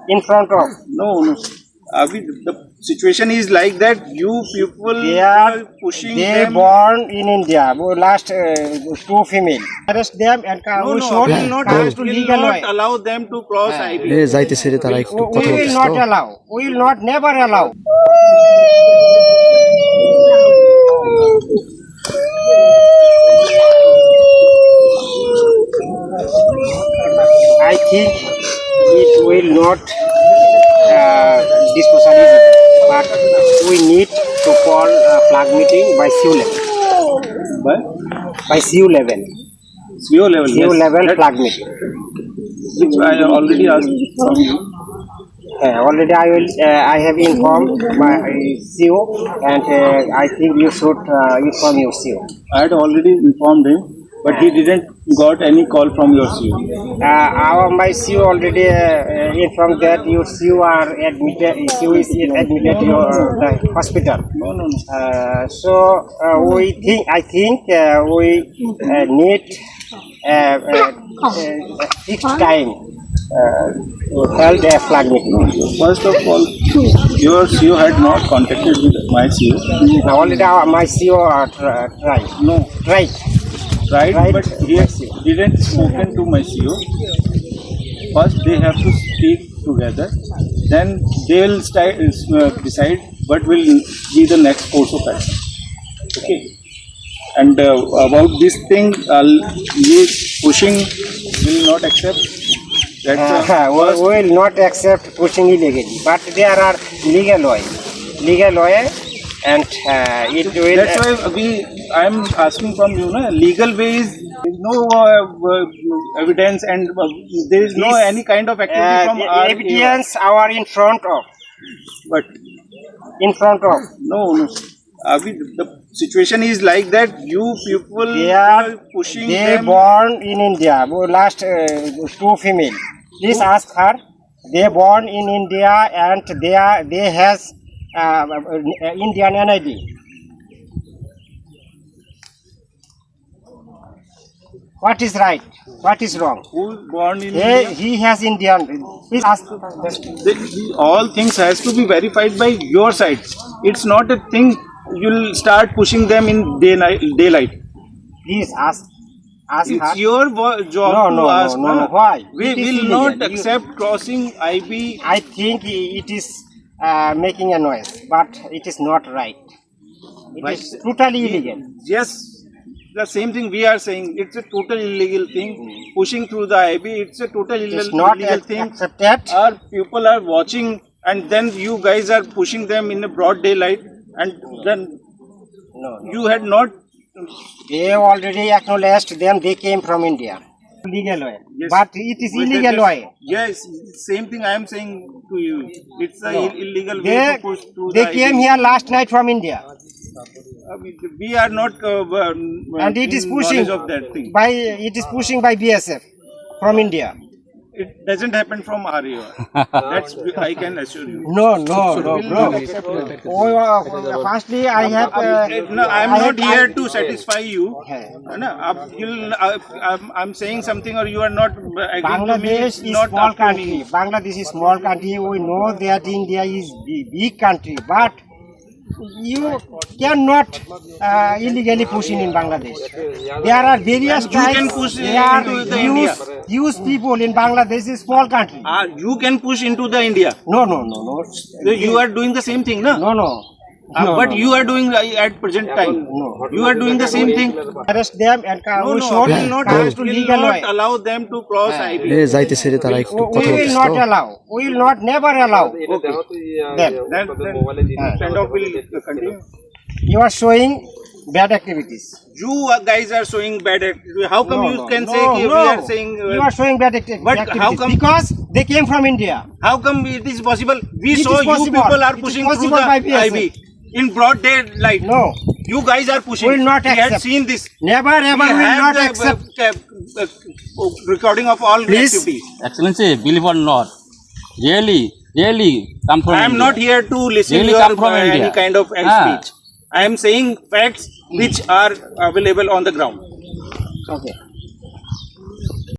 in front of. No. The situation is like that. You people They are pushing they them. born in India. Last two female. Arrest them and No, we no, should will not, comes to will legal not way. allow them to cross IB. যাইতেছে রে তারা একটু We কথা will বলতেছে not তো allow. We will not never allow. I think it will not disposal is but we need to call flag meeting by CU level. But By CU level. CO level. CU yes. level That- flag meeting. Which I already asked from you. Already I have informed my CO and I think you should inform your CO. I had already informed him, but he didn't got any call from your CEO. My CO already informed that your CO are admitted. CO is admitted to the hospital. No. I think we need fixed time to hold a flag meeting. First of all, your CEO had not contacted with my CEO. Now already my CO are tried. No, Right. right? Right. But he didn't spoken to my CEO. First, they have to speak together. Then they will decide what will be the next course of action. Okay. And about this thing, ye pushing will not accept. That's We will not accept pushing illegally, but there are legal way, and it will. That's why I am asking from you, na, legal ways. There is no evidence, and there is no any kind of activity from our evidence are in front of. But No. the situation is like that. You people They are pushing They them. born in India. Last two female. Please ask her. They born in India and they has Indian NID. What is right? What is wrong? Who born in India? He has Indian. Please ask. All things has to be verified by your side. It's not a thing you'll start pushing them in daylight. Please ask. Ask her. It's your job No, to ask. no. na. Why? We It is will illegal. not accept crossing IB. I think it is making a noise, but it is not right. It Right. is totally illegal. Yes, the same thing we are saying. It's a total illegal thing. Pushing through the IB, it's a total It is illegal, not illegal thing. accepted. Our people are watching, and then you guys are pushing them in a broad daylight, and then No. you had not. They already acknowledged them. They came from India. Legal way, Yes. but it is illegal way. Yes, same thing I am saying to you. It's a No. illegal way to push through They the came IB. here last night from India, We are not. and it is in pushing knowledge of that thing. by by BSF from India. It doesn't happen from RAO. That's I can assure you. No, bro. Firstly, I have. No, I'm I not have- here to satisfy you. Hey. No, I'm saying something or you are not agreeing to me. Bangladesh It's is not small up to country. me. Bangladesh is small country. We know that India is big country, but you cannot illegally push in Bangladesh. There are various And you tribes. can push There are into the India. huge people in Bangladesh. Is small country. You can push into the India. No. So you are doing the same thing, na? No. But you are doing at present time. No. You are doing the same thing. Arrest them and No, we no, should will not, comes to legal way. allow them to cross IB. যাইতেছে রে তারা একটু We কথা will বলতেছে not তো allow. We will not never allow them. Then standoff will continue. You are showing bad activities. You guys are showing bad activity. How come you can say we are saying? You are showing bad But activities how come- because they came from India. How come it is possible? We It saw is you possible. people are It is pushing through possible the by BSF. IB in broad daylight. No, You guys are pushing. Will not We had accept. seen this. never ever We will have not the, accept. recording of all Please. activities. Excellency, believe or not, really come from I am India. not here to listen Really your come from any India. kind of Ah. speech. I am saying facts which are available on the ground. Okay.